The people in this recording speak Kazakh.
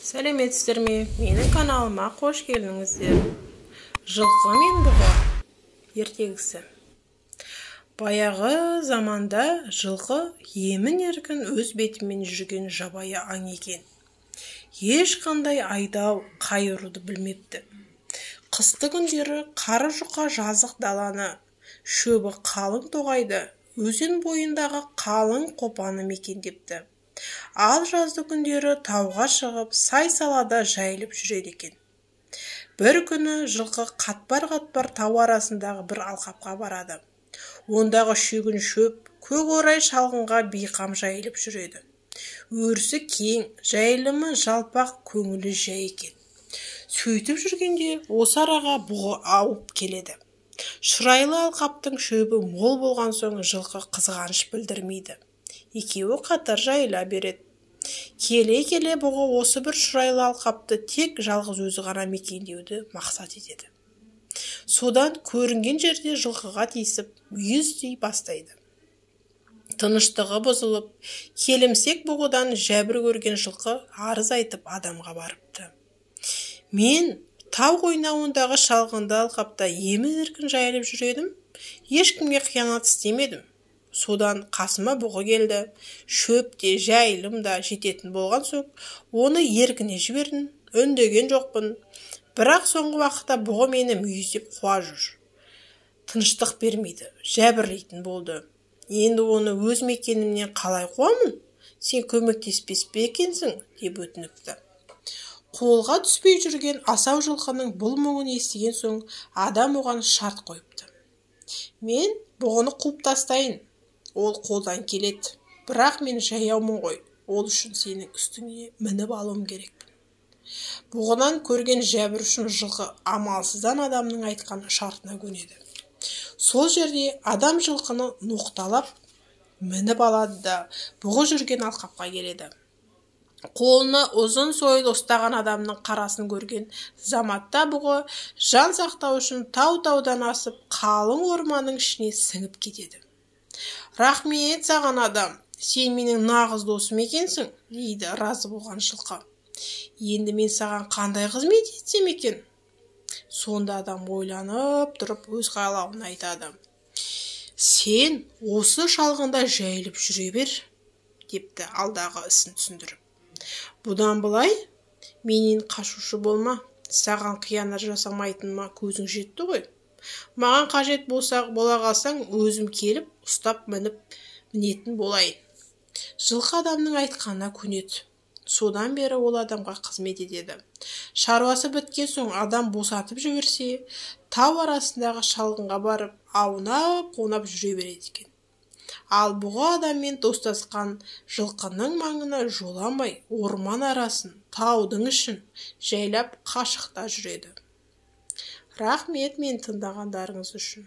Сәлеметсіздер ме? Менің каналыма қош келдіңіздер. Жылқы мен бұғы ертегісі. Баяғы заманда жылқы емін-еркін өз бетімен жүрген жабайы аң екен. Ешқандай айдау, қайыруды білмепті. Қысты күндері қары жұқа жазық даланы, шөбі қалың тоғайды, өзен бойындағы қалың қопаны мекендепті. Ал жазды күндері тауға шығып, сай-салада жайылып жүреді екен. Бір күні жылқы қатпар-қатпар тау арасындағы бір алқапқа барады. Ондағы шүйгін шөп, көк орай шалғынға бейқам жайылып жүреді. Өрісі кең, жайылымы жалпақ, көңілі жай екен. Сөйтіп жүргенде осы араға бұғы ауып келеді. Шұрайлы алқаптың шөбі мол болған соң жылқы қызғаныш білдірмейді. Екеуі қатар жайыла береді. Келе-келе бұғы осы бір шұрайлы алқапты тек жалғыз өзі ғана мекендеуді мақсат етеді. Содан көрінген жерде жылқыға тиісіп, мүйіз дей бастайды. Тыныштығы бұзылып, келімсек бұғыдан жәбір көрген жылқы арыз айтып адамға барыпты. Мен тау қойнауындағы шалғынды алқапта емін-еркін жайылып жүредім, ешкімге қиянат істемедім. Содан қасыма бұғы келді, шөп те жайылым да жететін болған соң, оны еркіне жібердім, үндеген жоқпын. Бірақ соңғы уақытта бұғы мені мүйіздеп қуа жүр. Тыныштық бермейді, жәбірлейтін болды. Енді оны өз мекенімнен қалай қуамын? Сен көмектеспес пе екенсің, деп өтініпті. Қолға түспей жүрген асау жылқының бұл мұңын естіген соң, адам оған шарт қойыпты. Мен бұғыны қуып тастайын. Ол қолдан келеді, бірақ мен жаяумын ғой, ол үшін сенің үстіңе мініп алуым керекпін. Бұғынан көрген жәбір үшін жылқы амалсыздан адамның айтқан шартына көнеді. Сол жерде адам жылқыны ноқталап мініп алады да бұғы жүрген алқапқа келеді. Қолына ұзын сойыл ұстаған адамның қарасын көрген заматта бұғы жан сақтау үшін тау-таудан асып қалың орманның ішіне сіңіп кетеді. Рахмет саған адам, сен менің нағыз досым екенсің, дейді разы болған жылқы. Енді мен саған қандай қызмет етсем екен? Сонда адам ойланып тұрып өз қалауын айтады. Сен осы шалғында жайылып жүре бер, депті алдағы ісін түсіндіріп. Бұдан былай, менен қашушы болма, саған қиянат жасамайтыныма көзің жетті ғой. Маған қажет бола қалсаң, өзім келіп, ұстап мінетін болайын. Жылқы адамның айтқанына көнеді. Содан бері ол адамға қызмет етеді. Шаруасы біткен соң адам босатып жіберсе, тау арасындағы шалғынға барып, аунап-қунап жүре береді екен. Ал бұғы адаммен достасқан жылқының маңына жоламай, орман арасын, таудың ішін жайлап қашықта жүреді. Рахмет мен тыңдағандарыңыз үшін.